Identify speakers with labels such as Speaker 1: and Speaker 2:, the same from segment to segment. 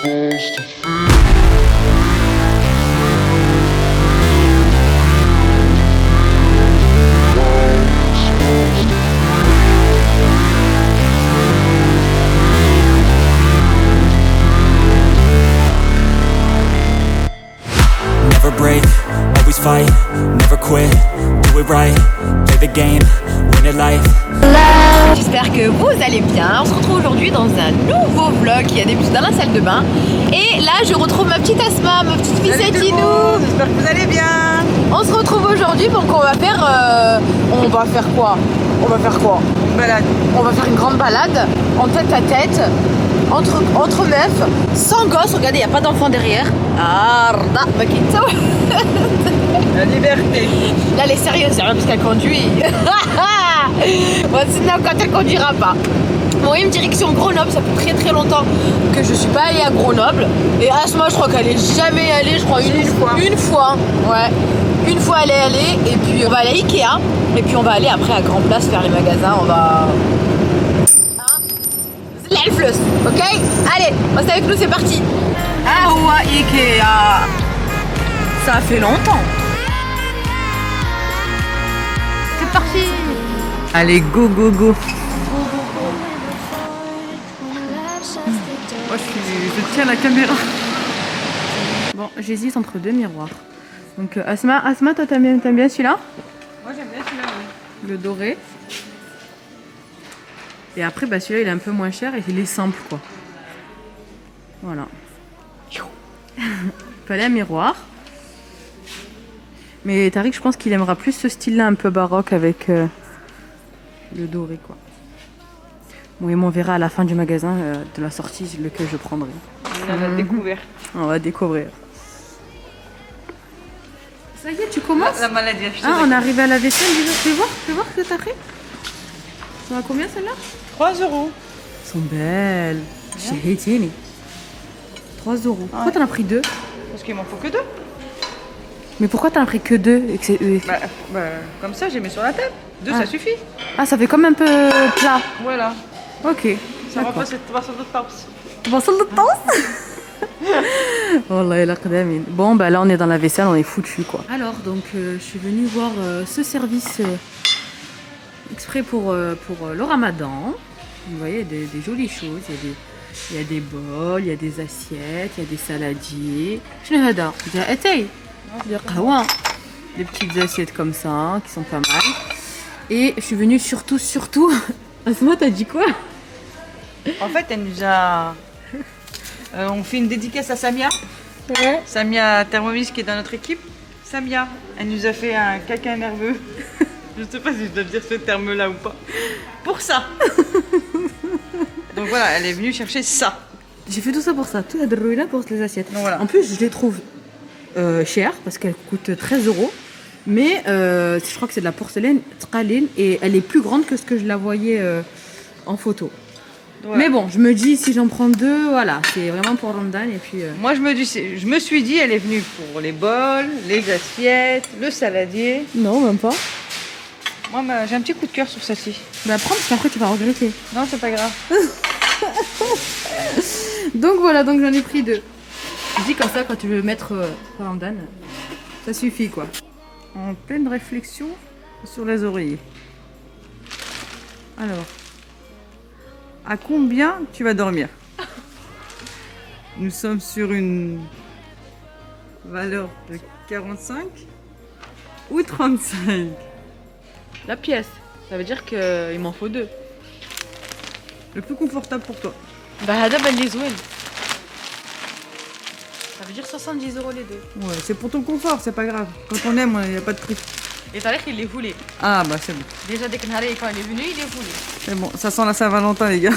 Speaker 1: Never break, always fight, never quit, do it right, play the game, win it life.
Speaker 2: J'espère que vous allez bien. On se retrouve aujourd'hui dans un nouveau vlog qui a débuté dans la salle de bain. Et là je retrouve ma petite Asma, ma petite fille Setinou.
Speaker 3: J'espère que vous allez bien.
Speaker 2: On se retrouve aujourd'hui donc on va faire quoi?
Speaker 3: Une balade.
Speaker 2: On va faire une grande balade en tête à tête entre meufs, sans gosse. Regardez, il n'y a pas d'enfant derrière.
Speaker 3: La liberté.
Speaker 2: Là elle est sérieuse, hein, parce qu'elle conduit. Bon, sinon quand elle conduira pas. Bon, il y a une direction Grenoble, ça fait très très longtemps que je suis pas allée à Grenoble. Et Asma, je crois qu'elle est jamais allée, je crois une fois. Ouais. Une fois elle est allée, et puis on va aller à Ikea, et puis on va aller après à Grand Place faire les magasins, on va... L'Elflus, ok? Allez, restez avec nous, c'est parti. Ah ouais, Ikea. Ça fait longtemps. C'est parti.
Speaker 3: Allez, go, go, go. Moi, je tiens la caméra.
Speaker 4: Bon, j'hésite entre deux miroirs. Donc Asma, toi t'aimes bien celui-là?
Speaker 3: Moi, j'aime bien celui-là, oui.
Speaker 4: Le doré. Et après, bah, celui-là il est un peu moins cher et il est simple quoi. Voilà. Fallait un miroir. Mais Tariq, je pense qu'il aimera plus ce style-là un peu baroque avec le doré quoi. Bon, et on verra à la fin du magasin de la sortie lequel je prendrai.
Speaker 3: On va découvrir.
Speaker 4: On va découvrir. Ça y est, tu commences?
Speaker 3: La maladie.
Speaker 4: Ah, on est arrivé à la vaisselle déjà. Fais voir ce que t'as fait. Ça va combien celle-là?
Speaker 3: 3 euros.
Speaker 4: Elles sont belles. J'ai été 3 euros. Pourquoi t'en as pris deux?
Speaker 3: Parce qu'il m'en faut que 2.
Speaker 4: Mais pourquoi t'en as pris que deux et que c'est...
Speaker 3: Comme ça, j'ai mis sur la table. 2, ça suffit.
Speaker 4: Ah, ça fait comme un peu plat.
Speaker 3: Voilà.
Speaker 4: Ok.
Speaker 3: Ça va pas cette boisson de tasse.
Speaker 4: Boisson de tasse. Wallah, la qadamin. Bon, bah là, on est dans la vaisselle, on est foutu quoi. Alors, donc, je suis venue voir ce service exprès pour le ramadan. Vous voyez, des jolies choses. Il y a des bols, il y a des assiettes, il y a des saladiers. شنو هذا؟ ده أتاي. de قهوة. Des petites assiettes comme ça, hein, qui sont pas mal. Et je suis venue surtout... Asma, t'as dit quoi?
Speaker 3: En fait, elle nous a... on fait une dédicace à Samia.
Speaker 4: Ouais.
Speaker 3: Samia Thermomix qui est dans notre équipe. Samia, elle nous a fait un caca nerveux. Je ne sais pas si je dois dire ce terme-là ou pas. Pour ça. Donc voilà, elle est venue chercher ça.
Speaker 4: J'ai fait tout ça pour ça, tout la drouille pour les assiettes.
Speaker 3: Donc voilà.
Speaker 4: En plus, je les trouve chères parce qu'elles coûtent 13 euros. Mais je crois que c'est de la porcelaine tqalin et elle est plus grande que ce que je la voyais en photo. Voilà. Mais bon, je me dis si j'en prends deux, voilà, c'est vraiment pour Ramadan et puis.
Speaker 3: Moi, je me suis dit, elle est venue pour les bols, les assiettes, le saladier.
Speaker 4: Non, même pas.
Speaker 3: Moi, j'ai un petit coup de cœur sur celle-ci.
Speaker 4: Bah prends parce qu'après tu vas regretter.
Speaker 3: Non, c'est pas grave.
Speaker 4: Donc voilà, donc j'en ai pris deux. Je dis comme ça quand tu veux mettre Ramadan, ça suffit quoi.
Speaker 3: En pleine réflexion sur les oreillers. Alors, à combien tu vas dormir? Nous sommes sur une valeur de 45 ou 35?
Speaker 4: La pièce, ça veut dire qu'il m'en faut deux.
Speaker 3: Le plus confortable pour toi.
Speaker 4: Bah hada ben les zouel. Ça veut dire 70 euros les deux.
Speaker 3: Ouais, c'est pour ton confort, c'est pas grave. Quand on aime, il n'y a pas de prix.
Speaker 4: Et Tariq il les voulait.
Speaker 3: Ah bah c'est bon.
Speaker 4: Déjà dès que quand il est venu, il les voulait.
Speaker 3: C'est bon, ça sent la Saint-Valentin les gars.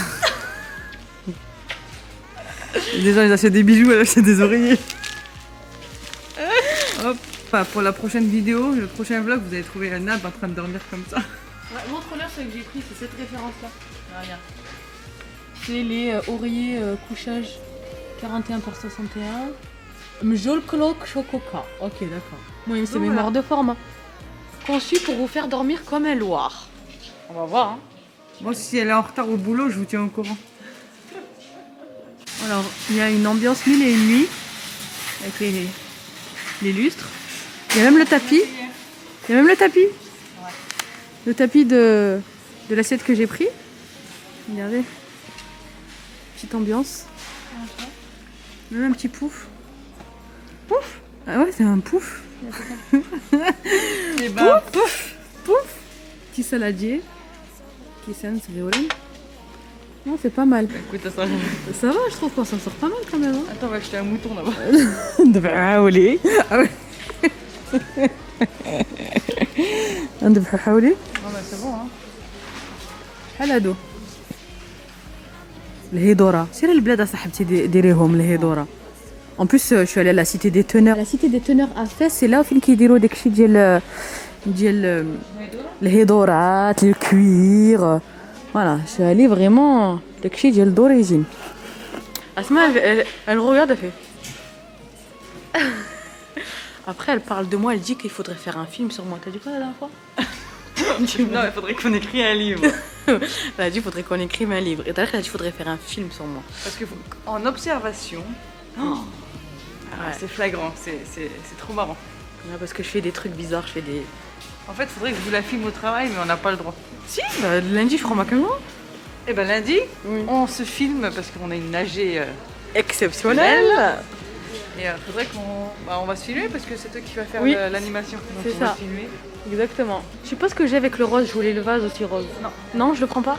Speaker 3: Déjà ils achètent des bijoux, elle achète des oreillers. Hop. Enfin, pour la prochaine vidéo, le prochain vlog, vous allez trouver la Nab en train de dormir comme ça.
Speaker 4: Ouais, montre-leur ce que j'ai pris, c'est cette référence-là. Ah, regarde. C'est les oreillers couchage 41 par 61. Mjol Cloak Chococa. Ok, d'accord. Oui, c'est mémoire de forme. Conçu pour vous faire dormir comme un loir. On va voir. Hein.
Speaker 3: Moi, si elle est en retard au boulot, je vous tiens au courant.
Speaker 4: Alors, il y a une ambiance 1001 nuits avec les lustres. Il y a même le tapis. Il y a même le tapis. Le tapis de l'assiette que j'ai pris. Regardez. Petite ambiance. Même un petit pouf. Pouf. Ah ouais, c'est un pouf.
Speaker 3: Et bah,
Speaker 4: Pouf. Pouf. Petit saladier. Qui sonne, c'est violent. Non, c'est pas mal.
Speaker 3: écoute, ça.
Speaker 4: Ça va, je trouve qu'on s'en sort pas mal quand même. Hein.
Speaker 3: Attends, on va acheter un mouton là-bas.
Speaker 4: نحاولي ندبحو حولي
Speaker 3: Non, mais c'est bon, hein.
Speaker 4: بحال هادو الهيدورة سيري البلاد صاحبتي ديريهم الهيدورة En plus, je suis allée à la cité des teneurs. La cité des teneurs à Fès, c'est là où ils يديروا داكشي ديال الهيدورات, le cuir. Voilà, je suis allée vraiment داكشي ديال d'origine. Asma, elle regarde, elle fait. Après, elle parle de moi, elle dit qu'il faudrait faire un film sur moi. T'as dit quoi la dernière fois?
Speaker 3: Non, il faudrait qu'on écrit un livre.
Speaker 4: Elle a dit qu'il faudrait qu'on écrive un livre. Et tout à l'heure, elle a dit qu'il faudrait faire un film sur moi.
Speaker 3: Parce que en observation,
Speaker 4: Ouais.
Speaker 3: c'est flagrant, c'est trop marrant.
Speaker 4: Ouais, parce que je fais des trucs bizarres, je fais des.
Speaker 3: En fait, il faudrait que je vous la filme au travail, mais on n'a pas le droit.
Speaker 4: Si, bah, lundi, je prends ma caméra.
Speaker 3: Et ben lundi,
Speaker 4: Oui.
Speaker 3: on se filme parce qu'on a une nager.
Speaker 4: Exceptionnel.
Speaker 3: Et il faudrait on va se filmer parce que c'est toi qui vas faire
Speaker 4: Oui.
Speaker 3: l'animation. Donc
Speaker 4: C'est
Speaker 3: on va
Speaker 4: ça.
Speaker 3: se filmer.
Speaker 4: Exactement. Je sais pas ce que j'ai avec le rose, je voulais le vase aussi rose.
Speaker 3: Non.
Speaker 4: Non, je le prends pas.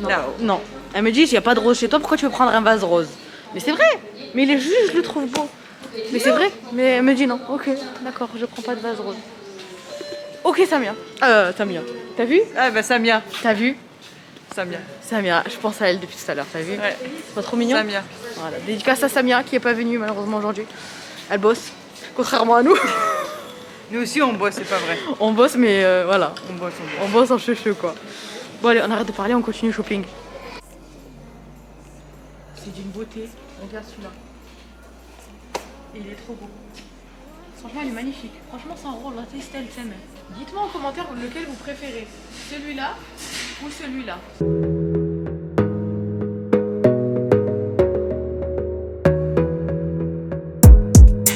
Speaker 3: Non.
Speaker 4: Non. Elle me dit, il n'y a pas de rose chez toi, pourquoi tu veux prendre un vase rose? Mais c'est vrai. Mais il est juste, je le trouve beau. Mais c'est vrai. Mais elle me dit non. Ok, d'accord, je prends pas de vase rose. Ok, Samia. Samia. T'as vu?
Speaker 3: Ah ben Samia.
Speaker 4: T'as vu?
Speaker 3: Samia.
Speaker 4: Samia, je pense à elle depuis tout à l'heure, t'as vu?
Speaker 3: Ouais.
Speaker 4: C'est pas trop mignon?
Speaker 3: Samia.
Speaker 4: Voilà. Dédicace à Samia qui est pas venue malheureusement aujourd'hui. Elle bosse, contrairement à nous.
Speaker 3: Nous aussi on bosse, c'est pas vrai.
Speaker 4: On bosse, mais voilà.
Speaker 3: On bosse.
Speaker 4: On bosse en cheveux quoi. Bon allez, on arrête de parler, on continue le shopping. C'est d'une beauté. Regarde celui-là. Il est trop beau. Franchement, il est magnifique. Franchement, c'est un rôle. Dites-moi en commentaire lequel vous préférez. Celui-là ou celui-là.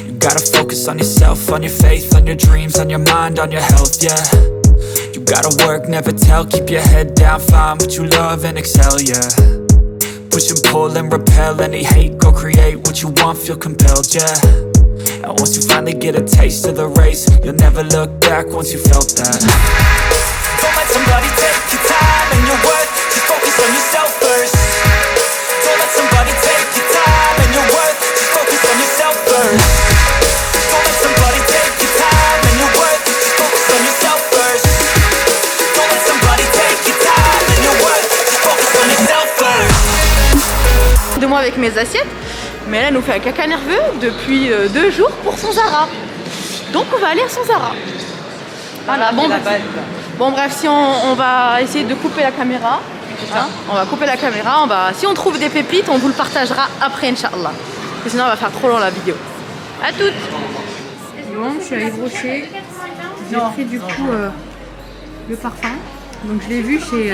Speaker 1: You gotta focus on yourself, on your faith, on your dreams, on your mind, on your health, yeah. You gotta work, never tell, keep your head down, find what you love and excel, yeah. Push and pull and repel any hate, go create what you want, feel compelled, yeah. And once you finally get a taste of the race, you'll never look back once you felt that. Don't let somebody take your time and your worth, just focus on yourself first. Don't let somebody take your time and your worth, just focus on yourself first. Don't let somebody take your time and your worth, just focus on yourself first. Don't let somebody take your time and your worth, just focus on yourself first.
Speaker 4: De moi avec mes assiettes, mais elle nous fait un caca nerveux depuis 2 jours pour son Zara. Donc on va aller à son Zara. Voilà, bon bref, si on va essayer de couper la caméra. Hein, on va couper la caméra, si on trouve des pépites, on vous le partagera après, Inch'Allah. Sinon on va faire trop long la vidéo. A toutes. Bon, je suis à Yves Rocher. J'ai pris du coup le parfum. Donc je l'ai vu chez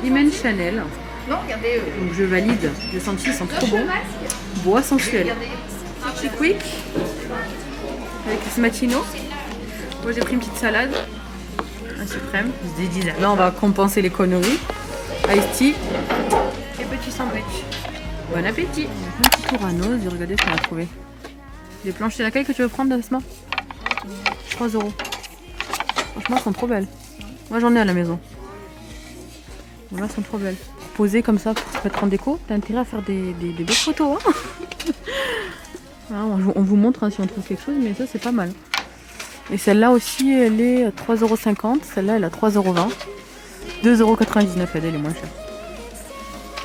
Speaker 4: Imen Chanel.
Speaker 2: Non, regardez.
Speaker 4: Donc je valide, le senti, ils sont trop bons. Bois sensuel. Petit quick avec le smatino. Moi j'ai pris une petite salade, un suprême. Là on va compenser les conneries. Iced tea et petit sandwich. Bon appétit. Un petit tour à nose, regardez ce qu'on a trouvé. Les planches, c'est laquelle que tu veux prendre, Asma? 3 €. Franchement elles sont trop belles. Moi j'en ai à la maison. Voilà, elles sont trop belles. Poser comme ça pour se mettre en déco, t'as intérêt à faire des belles photos. Hein. Voilà, on vous montre hein, si on trouve quelque chose, mais ça c'est pas mal. Et celle-là aussi, elle est à 3,50 €. Celle-là, elle est à 3,20 €. 2,99 €, elle est moins chère.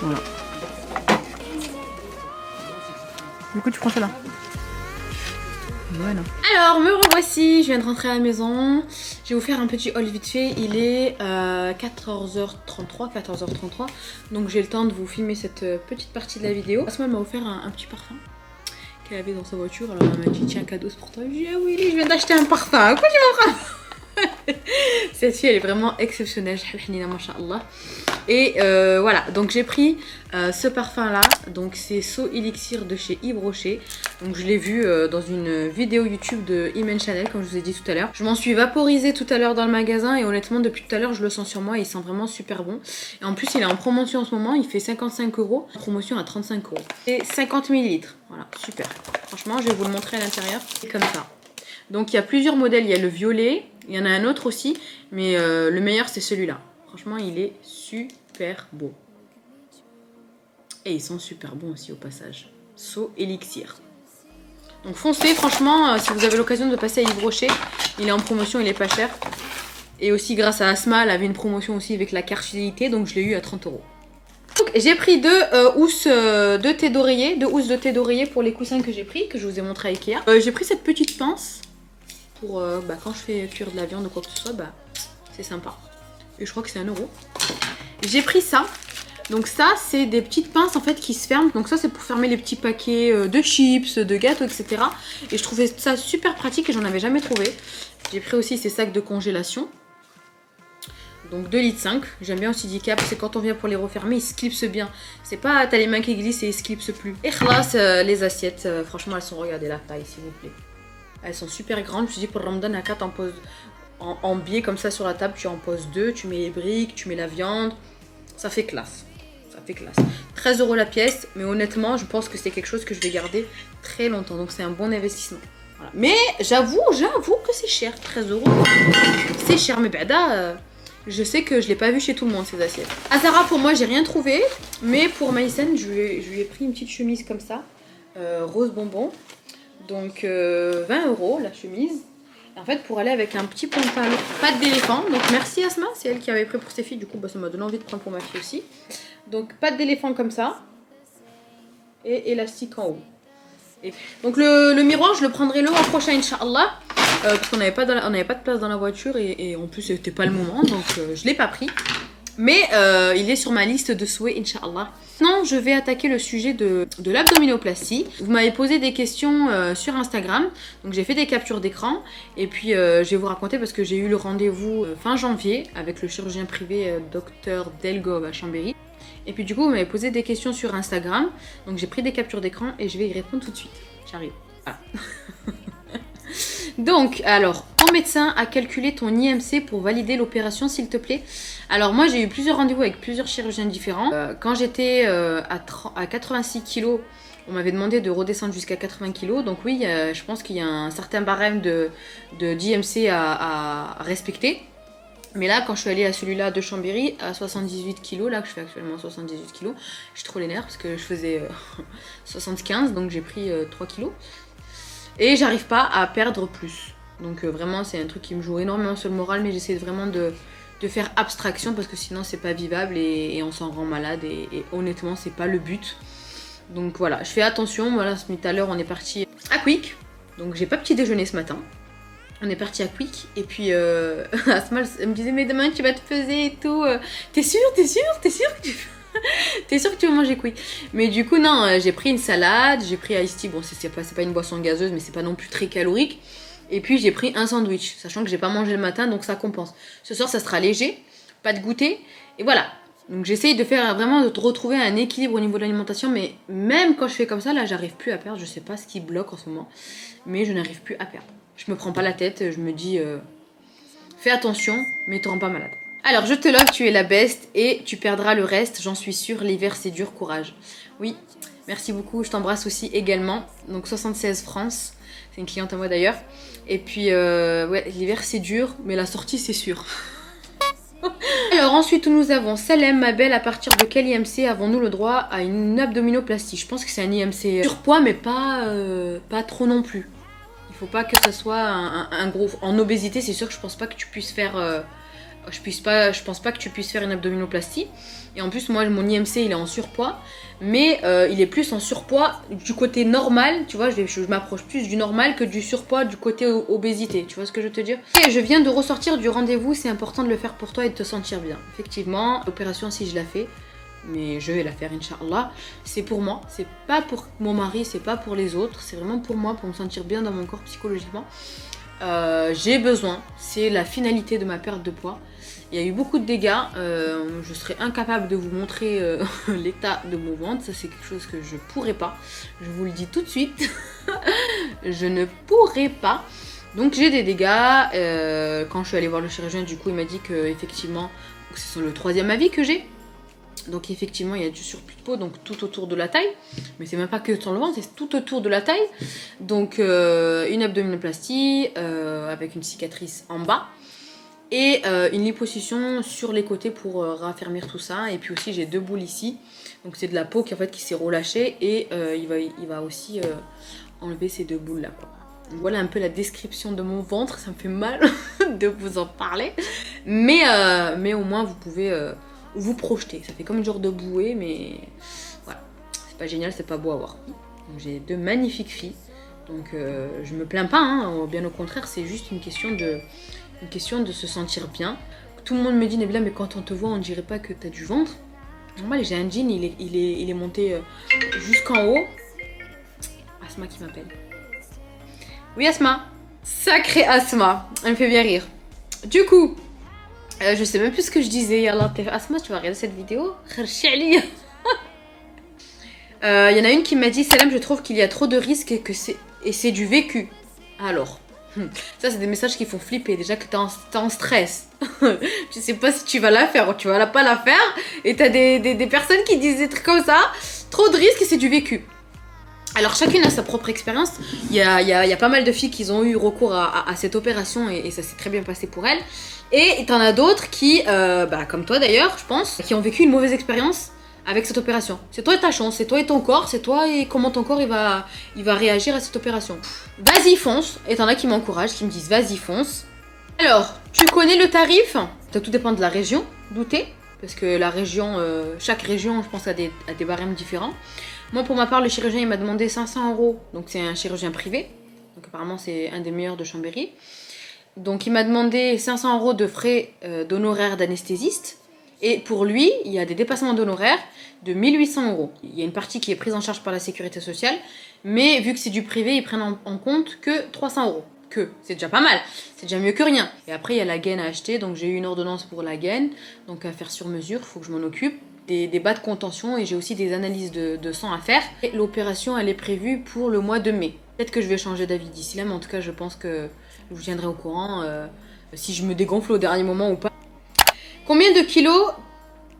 Speaker 4: Voilà. Du coup, tu prends celle-là. Voilà. Alors, me revoici, je viens de rentrer à la maison. Je vais vous faire un petit haul vite fait. Il est 14h33. Donc j'ai le temps de vous filmer cette petite partie de la vidéo. Asma m'a offert un petit parfum qu'elle avait dans sa voiture. Alors elle m'a dit tiens, cadeau c'est pour toi. J'ai dit ah oui, je viens d'acheter un parfum. Quoi tu m'en prends? Celle-ci elle est vraiment exceptionnelle. Et voilà, donc j'ai pris ce parfum là. Donc c'est So Elixir de chez Yves Rocher. Donc je l'ai vu dans une vidéo YouTube de Imen Chanel, comme je vous ai dit tout à l'heure. Je m'en suis vaporisée tout à l'heure dans le magasin et honnêtement depuis tout à l'heure je le sens sur moi et il sent vraiment super bon. Et en plus il est en promotion en ce moment, il fait 55 €, promotion à 35 €. Et 50 ml, voilà, super. Franchement je vais vous le montrer à l'intérieur, c'est comme ça. Donc il y a plusieurs modèles, il y a le violet, il y en a un autre aussi, mais le meilleur c'est celui-là. Franchement il est super beau. Et ils sont super bons aussi au passage. So Elixir. Donc foncez, franchement, si vous avez l'occasion de passer à Yves Rocher, il est en promotion, il est pas cher. Et aussi grâce à Asma, elle avait une promotion aussi avec la carte fidélité, donc je l'ai eu à 30 €. Donc j'ai pris deux housses de thé d'oreiller pour les coussins que j'ai pris, que je vous ai montré à Ikea. J'ai pris cette petite pince pour quand je fais cuire de la viande ou quoi que ce soit, c'est sympa. Et je crois que c'est 1 €. J'ai pris ça. Donc ça, c'est des petites pinces en fait qui se ferment. Donc ça, c'est pour fermer les petits paquets de chips, de gâteaux, etc. Et je trouvais ça super pratique et j'en avais jamais trouvé. J'ai pris aussi ces sacs de congélation. Donc 2,5 litres. J'aime bien aussi Decap, c'est quand on vient pour les refermer, ils se clipsent bien. C'est pas, t'as les mains qui glissent et ils se clipsent plus. Et khlas, les assiettes, franchement, elles sont, regardez la taille, s'il vous plaît. Elles sont super grandes. Je me suis dit, pour Ramadan, à 4, on pose en biais comme ça sur la table, tu en poses 2, tu mets les briques, tu mets la viande. Ça fait classe. Ça fait classe. 13 € la pièce, mais honnêtement, je pense que c'est quelque chose que je vais garder très longtemps. Donc c'est un bon investissement. Voilà. Mais j'avoue que c'est cher. 13 €. C'est cher, mais bada. Je sais que je l'ai pas vu chez tout le monde ces assiettes. À Zara, pour moi, j'ai rien trouvé. Mais pour Maïsen, je lui ai pris une petite chemise comme ça. Rose bonbon. Donc 20 € la chemise. En fait, pour aller avec un petit pantalon, pas d'éléphant. Donc merci Asma, c'est elle qui avait pris pour ses filles. Du coup, ça m'a donné envie de prendre pour ma fille aussi. Donc pas d'éléphant comme ça. Et élastique en haut. Et donc le miroir, je le prendrai le mois prochain, Inch'Allah. Parce qu'on n'avait pas de place dans la voiture. Et en plus, c'était pas le moment. Donc je l'ai pas pris. Mais il est sur ma liste de souhaits, Inch'Allah. Maintenant, je vais attaquer le sujet de l'abdominoplastie. Vous m'avez posé des questions sur Instagram. Donc j'ai fait des captures d'écran. Et puis je vais vous raconter parce que j'ai eu le rendez-vous fin janvier avec le chirurgien privé Dr Delgove à Chambéry. Et puis du coup, vous m'avez posé des questions sur Instagram. Donc j'ai pris des captures d'écran et je vais y répondre tout de suite. J'arrive. Voilà. Donc, alors, ton médecin a calculé ton IMC pour valider l'opération, s'il te plaît. Alors, moi, j'ai eu plusieurs rendez-vous avec plusieurs chirurgiens différents. Quand j'étais à 86 kg, on m'avait demandé de redescendre jusqu'à 80 kg. Donc oui, je pense qu'il y a un certain barème d'IMC à respecter. Mais là, quand je suis allée à celui-là de Chambéry, à 78 kg, là que je fais actuellement 78 kg, j'ai trop les nerfs parce que je faisais 75, donc j'ai pris 3 kg. Et j'arrive pas à perdre plus. Donc vraiment, c'est un truc qui me joue énormément sur le moral, mais j'essaie vraiment de faire abstraction parce que sinon c'est pas vivable et on s'en rend malade et honnêtement, c'est pas le but. Donc voilà, je fais attention. Voilà, tout à l'heure, on est parti à Quick. Donc j'ai pas petit déjeuner ce matin. On est parti à Quick et puis Asma, elle me disait mais demain tu vas te peser et tout. T'es sûre que tu veux manger Quick? Mais du coup non, j'ai pris une salade, j'ai pris Ice Tea. Bon c'est pas une boisson gazeuse mais c'est pas non plus très calorique. Et puis j'ai pris un sandwich, sachant que j'ai pas mangé le matin donc ça compense. Ce soir ça sera léger, pas de goûter et voilà. Donc j'essaye de faire vraiment de retrouver un équilibre au niveau de l'alimentation, mais même quand je fais comme ça là j'arrive plus à perdre. Je sais pas ce qui bloque en ce moment, mais je n'arrive plus à perdre. Je me prends pas la tête, je me dis fais attention, mais te rends pas malade. Alors je te love, tu es la best et tu perdras le reste, j'en suis sûre, l'hiver c'est dur, courage. Oui, merci beaucoup, je t'embrasse aussi également. Donc 76 France, c'est une cliente à moi d'ailleurs. Et puis ouais, l'hiver c'est dur, mais la sortie c'est sûr. Alors ensuite nous avons Salem, ma belle, à partir de quel IMC avons-nous le droit à une abdominoplastie? Je pense que c'est un IMC surpoids mais pas trop non plus. Il faut pas que ça soit un gros... En obésité, c'est sûr que je pense pas que tu puisses faire... je pense pas que tu puisses faire une abdominoplastie. Et en plus, moi, mon IMC, il est en surpoids. Mais il est plus en surpoids du côté normal. Tu vois, je m'approche plus du normal que du surpoids du côté obésité. Tu vois ce que je veux te dire? Et je viens de ressortir du rendez-vous. C'est important de le faire pour toi et de te sentir bien. Effectivement, l'opération, si je la fais... mais je vais la faire Inch'Allah, c'est pour moi, c'est pas pour mon mari, c'est pas pour les autres, c'est vraiment pour moi, pour me sentir bien dans mon corps psychologiquement. J'ai besoin, c'est la finalité de ma perte de poids. Il y a eu beaucoup de dégâts, je serais incapable de vous montrer l'état de mon ventre, ça c'est quelque chose que je pourrais pas, je vous le dis tout de suite, je ne pourrais pas. Donc j'ai des dégâts, quand je suis allée voir le chirurgien, du coup il m'a dit que effectivement, c'est le 3e avis que j'ai. Donc effectivement il y a du surplus de peau, donc tout autour de la taille, mais c'est même pas que sur le ventre, c'est tout autour de la taille. Donc une abdominoplastie avec une cicatrice en bas et une liposuction sur les côtés pour raffermir tout ça. Et puis aussi j'ai 2 boules ici, donc c'est de la peau qui en fait qui s'est relâchée et il va aussi enlever ces 2 boules là quoi. Donc, voilà un peu la description de mon ventre, ça me fait mal de vous en parler, mais au moins vous pouvez vous projeter. Ça fait comme une genre de bouée, mais voilà, c'est pas génial, c'est pas beau à voir. J'ai 2 magnifiques filles, donc je me plains pas, hein, bien au contraire, c'est juste une question de se sentir bien. Tout le monde me dit Nabila, mais quand on te voit, on dirait pas que t'as du ventre. Normal, j'ai un jean, il est monté jusqu'en haut. Asma qui m'appelle. Oui Asma, sacrée Asma, elle me fait bien rire. Du coup, je sais même plus ce que je disais. Yallah, Asma, tu vas regarder cette vidéo. Il y en a une qui m'a dit Salam, je trouve qu'il y a trop de risques et c'est du vécu. Alors, ça c'est des messages qui font flipper. Déjà que t'es en stress. Tu sais pas si tu vas la faire ou tu vas pas la faire. Et t'as des personnes qui disent des trucs comme ça. Trop de risques et c'est du vécu. Alors chacune a sa propre expérience. Il y a pas mal de filles qui ont eu recours à cette opération et ça s'est très bien passé pour elles. Et t'en as d'autres qui, comme toi d'ailleurs, je pense, qui ont vécu une mauvaise expérience avec cette opération. C'est toi et ta chance, c'est toi et ton corps, c'est toi et comment ton corps il va réagir à cette opération. Vas-y fonce, et t'en as qui m'encouragent, qui me disent vas-y fonce. Alors, tu connais le tarif? Ça tout dépend de la région, d'où t'es, parce que la région, chaque région, je pense, a des barèmes différents. Moi pour ma part, le chirurgien il m'a demandé 500 €, donc c'est un chirurgien privé, donc apparemment c'est un des meilleurs de Chambéry. Donc il m'a demandé 500 € de frais d'honoraires d'anesthésiste. Et pour lui, il y a des dépassements d'honoraires de 1800 €. Il y a une partie qui est prise en charge par la sécurité sociale. Mais vu que c'est du privé, ils prennent en compte que 300 €. C'est déjà pas mal. C'est déjà mieux que rien. Et après, il y a la gaine à acheter. Donc j'ai eu une ordonnance pour la gaine. Donc à faire sur mesure, il faut que je m'en occupe. Des bas de contention et j'ai aussi des analyses de sang à faire. Et l'opération, elle est prévue pour le mois de mai. Peut-être que je vais changer d'avis d'ici là, mais en tout cas, je pense que je vous tiendrai au courant si je me dégonfle au dernier moment ou pas. Combien de kilos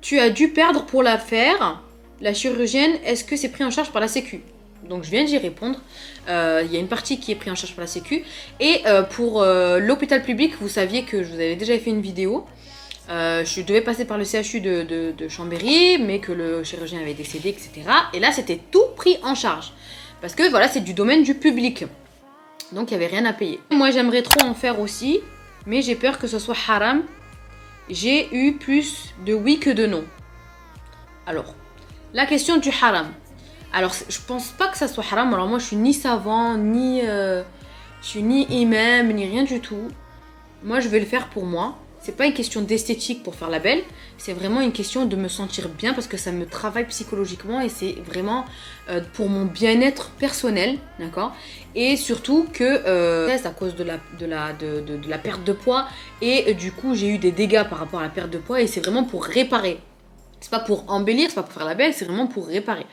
Speaker 4: tu as dû perdre pour la faire? La chirurgienne, est-ce que c'est pris en charge par la sécu? Donc je viens d'y répondre. Il y a une partie qui est prise en charge par la sécu. Et pour l'hôpital public, vous saviez que je vous avais déjà fait une vidéo. Je devais passer par le CHU de Chambéry, mais que le chirurgien avait décédé, etc. Et là, c'était tout pris en charge. Parce que voilà, c'est du domaine du public. Donc il n'y avait rien à payer. Moi, j'aimerais trop en faire aussi, mais j'ai peur que ce soit haram. J'ai eu plus de oui que de non. Alors, la question du haram. Alors, je pense pas que ça soit haram. Alors moi, je suis ni savant, je suis ni imam, ni rien du tout. Moi, je vais le faire pour moi. C'est pas une question d'esthétique pour faire la belle. C'est vraiment une question de me sentir bien parce que ça me travaille psychologiquement et c'est vraiment pour mon bien-être personnel, d'accord. Et surtout que c'est à cause de la perte de poids et du coup j'ai eu des dégâts par rapport à la perte de poids et c'est vraiment pour réparer. C'est pas pour embellir, c'est pas pour faire la belle, c'est vraiment pour réparer.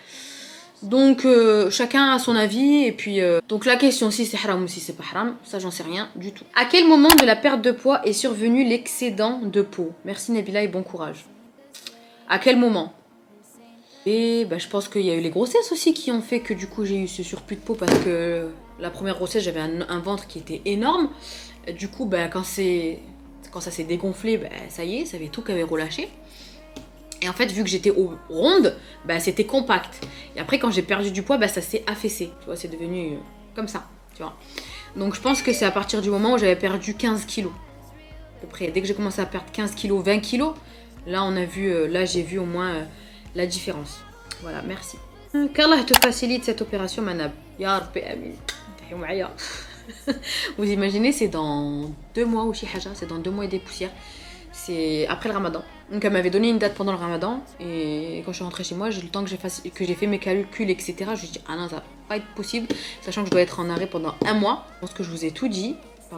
Speaker 4: Donc chacun a son avis et puis donc la question si c'est haram ou si c'est pas haram, ça j'en sais rien du tout. À quel moment de la perte de poids est survenu l'excédent de peau? Merci Nabila et bon courage. À quel moment? Et je pense qu'il y a eu les grossesses aussi qui ont fait que du coup j'ai eu ce surplus de peau parce que la première grossesse j'avais un ventre qui était énorme. Du coup quand ça s'est dégonflé, ça y est, ça avait tout qui avait relâché. Et en fait, vu que j'étais ronde, c'était compact. Et après, quand j'ai perdu du poids, ça s'est affaissé. Tu vois, c'est devenu comme ça, tu vois. Donc, je pense que c'est à partir du moment où j'avais perdu 15 kilos. À peu près. Dès que j'ai commencé à perdre 15 kilos, 20 kilos, là, j'ai vu au moins la différence. Voilà, merci. Qu'Allah te facilite cette opération, Manab. Ya Rabbi, amin. Vous imaginez, c'est dans 2 mois ou Shihaja, c'est dans 2 mois et des poussières. C'est après le ramadan. Donc elle m'avait donné une date pendant le ramadan. Et quand je suis rentrée chez moi, j'ai le temps que j'ai fait mes calculs, etc. Je me suis dit, ah non, ça va pas être possible. Sachant que je dois être en arrêt pendant 1 mois. Je pense que je vous ai tout dit.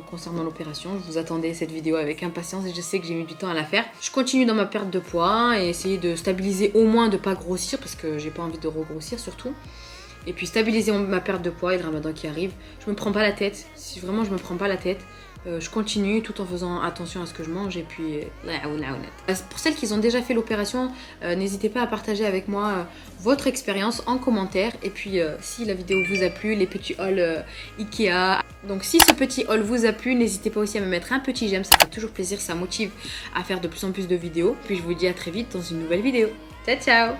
Speaker 4: concernant l'opération. Je vous attendais cette vidéo avec impatience et je sais que j'ai mis du temps à la faire. Je continue dans ma perte de poids et essayer de stabiliser, au moins de pas grossir parce que j'ai pas envie de regrossir surtout. Et puis stabiliser ma perte de poids et le ramadan qui arrive. Je me prends pas la tête, si vraiment je me prends pas la tête. Je continue tout en faisant attention à ce que je mange et puis pour celles qui ont déjà fait l'opération, n'hésitez pas à partager avec moi votre expérience en commentaire et puis si la vidéo vous a plu, les petits hauls Ikea. Donc si ce petit haul vous a plu, n'hésitez pas aussi à me mettre un petit j'aime, ça fait toujours plaisir, ça motive à faire de plus en plus de vidéos. Puis je vous dis à très vite dans une nouvelle vidéo. Ciao ciao.